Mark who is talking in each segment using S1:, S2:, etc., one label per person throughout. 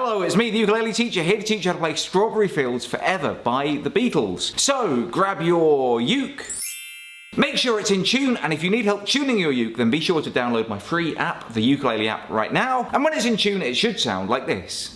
S1: Hello, it's me, the ukulele teacher, here to teach you how to play Strawberry Fields Forever by the Beatles. So, grab your uke. Make sure it's in tune, and if you need help tuning your uke, then be sure to download my free app, the Ukulele app, right now. And when it's in tune, it should sound like this.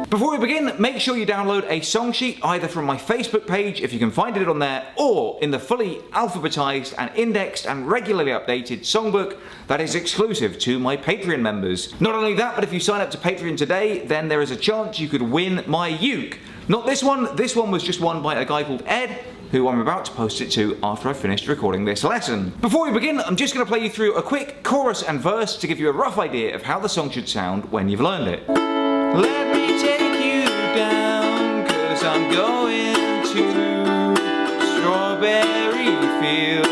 S1: Before we begin, make sure you download a song sheet either from my Facebook page, if you can find it on there, or in the fully alphabetized and indexed and regularly updated songbook that is exclusive to my Patreon members. Not only that, but if you sign up to Patreon today, then there is a chance you could win my uke. Not this one was just won by a guy called Ed, who I'm about to post it to after I've finished recording this lesson. Before we begin, I'm just going to play you through a quick chorus and verse to give you a rough idea of how the song should sound when you've learned it. Let me take you down, 'cause I'm going to strawberry fields.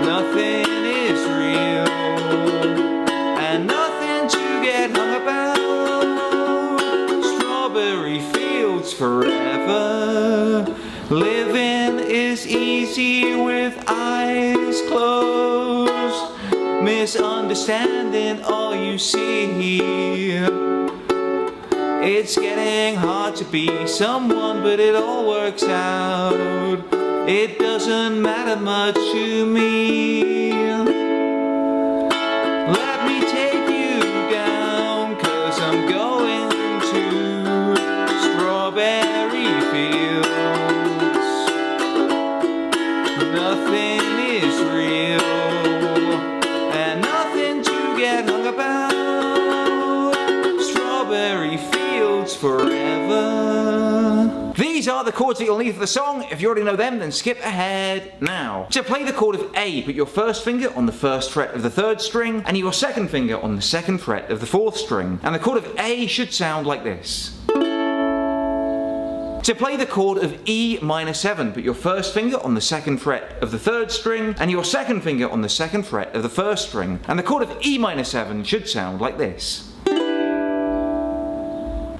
S1: Nothing is real, and nothing to get hung about. Strawberry fields forever. Living is easy with eyes closed. Misunderstanding all you see. It's getting hard to be someone, but it all works out. It doesn't matter much to me. Let me take you down, 'cause I'm going to strawberry fields. Nothing is real, and nothing to get hung about. Strawberry fields forever. These are the chords that you'll need for the song. If you already know them, then skip ahead now. To play the chord of A, put your first finger on the first fret of the third string, and your second finger on the second fret of the fourth string. And the chord of A should sound like this. To play the chord of E minor 7, put your first finger on the second fret of the third string, and your second finger on the second fret of the first string. And the chord of E minor 7 should sound like this.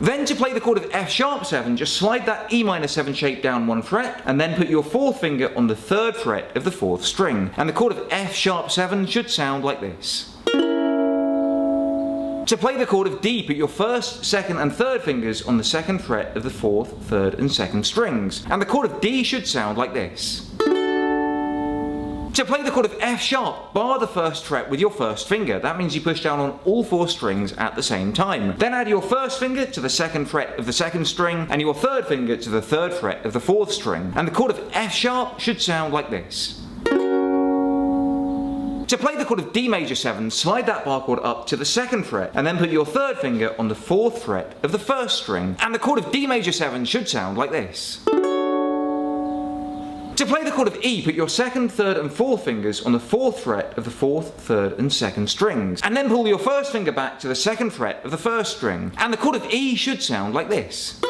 S1: Then to play the chord of F sharp 7, just slide that E minor 7 shape down one fret, and then put your fourth finger on the third fret of the fourth string. And the chord of F sharp 7 should sound like this. To play the chord of D, put your first, second and third fingers on the second fret of the fourth, third and second strings. And the chord of D should sound like this. To play the chord of F sharp, bar the first fret with your first finger. That means you push down on all four strings at the same time. Then add your first finger to the second fret of the second string, and your third finger to the third fret of the fourth string. And the chord of F sharp should sound like this. To play the chord of D major 7, slide that bar chord up to the second fret, and then put your third finger on the fourth fret of the first string. And the chord of D major 7 should sound like this. To play the chord of E, put your second, third and fourth fingers on the fourth fret of the fourth, third and second strings. And then pull your first finger back to the second fret of the first string. And the chord of E should sound like this.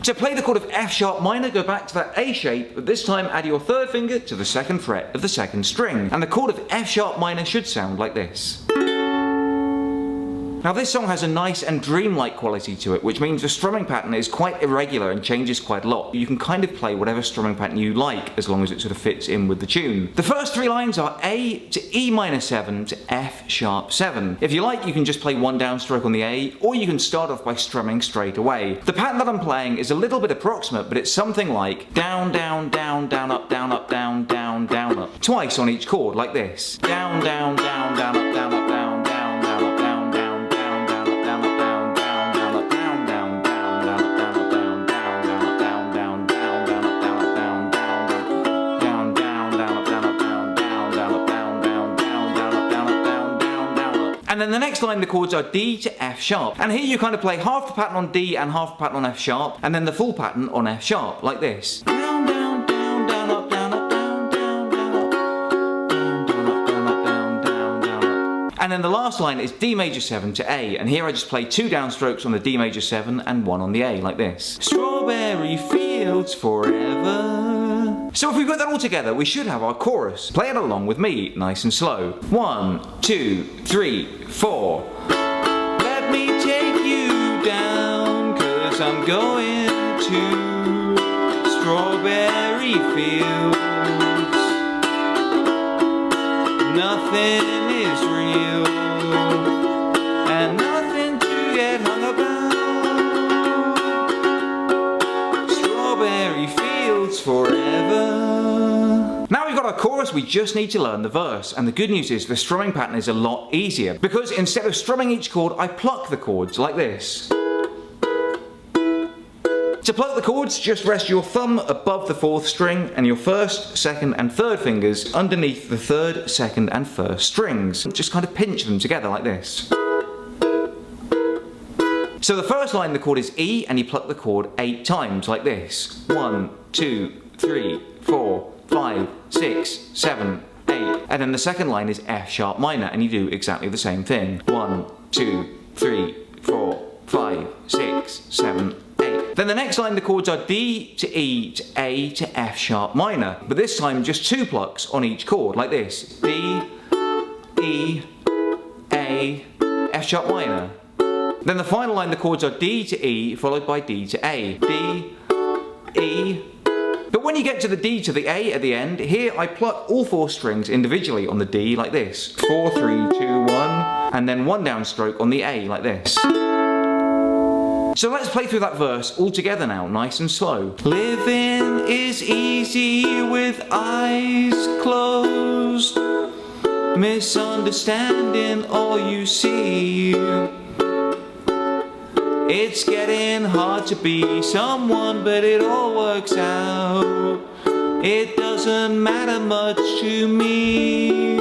S1: To play the chord of F sharp minor, go back to that A shape, but this time add your third finger to the second fret of the second string. And the chord of F sharp minor should sound like this. Now this song has a nice and dreamlike quality to it, which means the strumming pattern is quite irregular and changes quite a lot. You can kind of play whatever strumming pattern you like, as long as it sort of fits in with the tune. The first three lines are A to E minor 7 to F sharp 7. If you like, you can just play one downstroke on the A, or you can start off by strumming straight away. The pattern that I'm playing is a little bit approximate, but it's something like down, down, down, down, up, down, up, down, down, down, up. Twice on each chord, like this. Down, down, down, down, up, down, up, down, down, down, up, down, down. And then the next line, the chords are D to F sharp. And here you kind of play half the pattern on D and half the pattern on F sharp, and then the full pattern on F sharp, like this. Down, down, down, down, up, down, up, down, down, down, up, down, down, up, down, up, down, down, down, up. And then the last line is D major 7 to A, and here I just play two downstrokes on the D major 7 and one on the A, like this. Strawberry fields forever. So if we put that all together, we should have our chorus. Play it along with me, nice and slow. 1, 2, 3, 4. Let me take you down, 'cause I'm going to strawberry fields. Nothing is real. chorus, we just need to learn the verse, and the good news is the strumming pattern is a lot easier, because instead of strumming each chord, I pluck the chords like this. To pluck the chords, just rest your thumb above the 4th string and your 1st, 2nd and 3rd fingers underneath the 3rd, 2nd and 1st strings. Just kind of pinch them together like this. So the first line, the chord is E, and you pluck the chord 8 times like this. 1, 2, 3, 4, 5, 6, 7, 8. And then the second line is F sharp minor, and you do exactly the same thing. 1, 2, 3, 4, 5, 6, 7, 8. Then the next line, the chords are D to E to A to F sharp minor, but this time just 2 plucks on each chord like this. D, E, A, F sharp minor. Then the final line, the chords are D to E followed by D to A. D, E. But when you get to the D to the A at the end, here I pluck all 4 strings individually on the D like this. 4, 3, 2, 1, and then 1 downstroke on the A like this. So let's play through that verse all together now, nice and slow. Living is easy with eyes closed, misunderstanding all you see. It's getting hard to be someone, but it all works out. It doesn't matter much to me.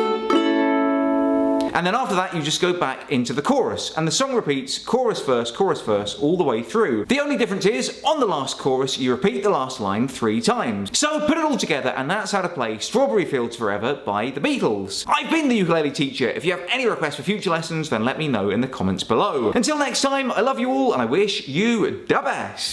S1: And then after that, you just go back into the chorus, and the song repeats chorus, verse, all the way through. The only difference is, on the last chorus, you repeat the last line 3 times. So put it all together, and that's how to play Strawberry Fields Forever by the Beatles. I've been the ukulele teacher. If you have any requests for future lessons, then let me know in the comments below. Until next time, I love you all, and I wish you the best.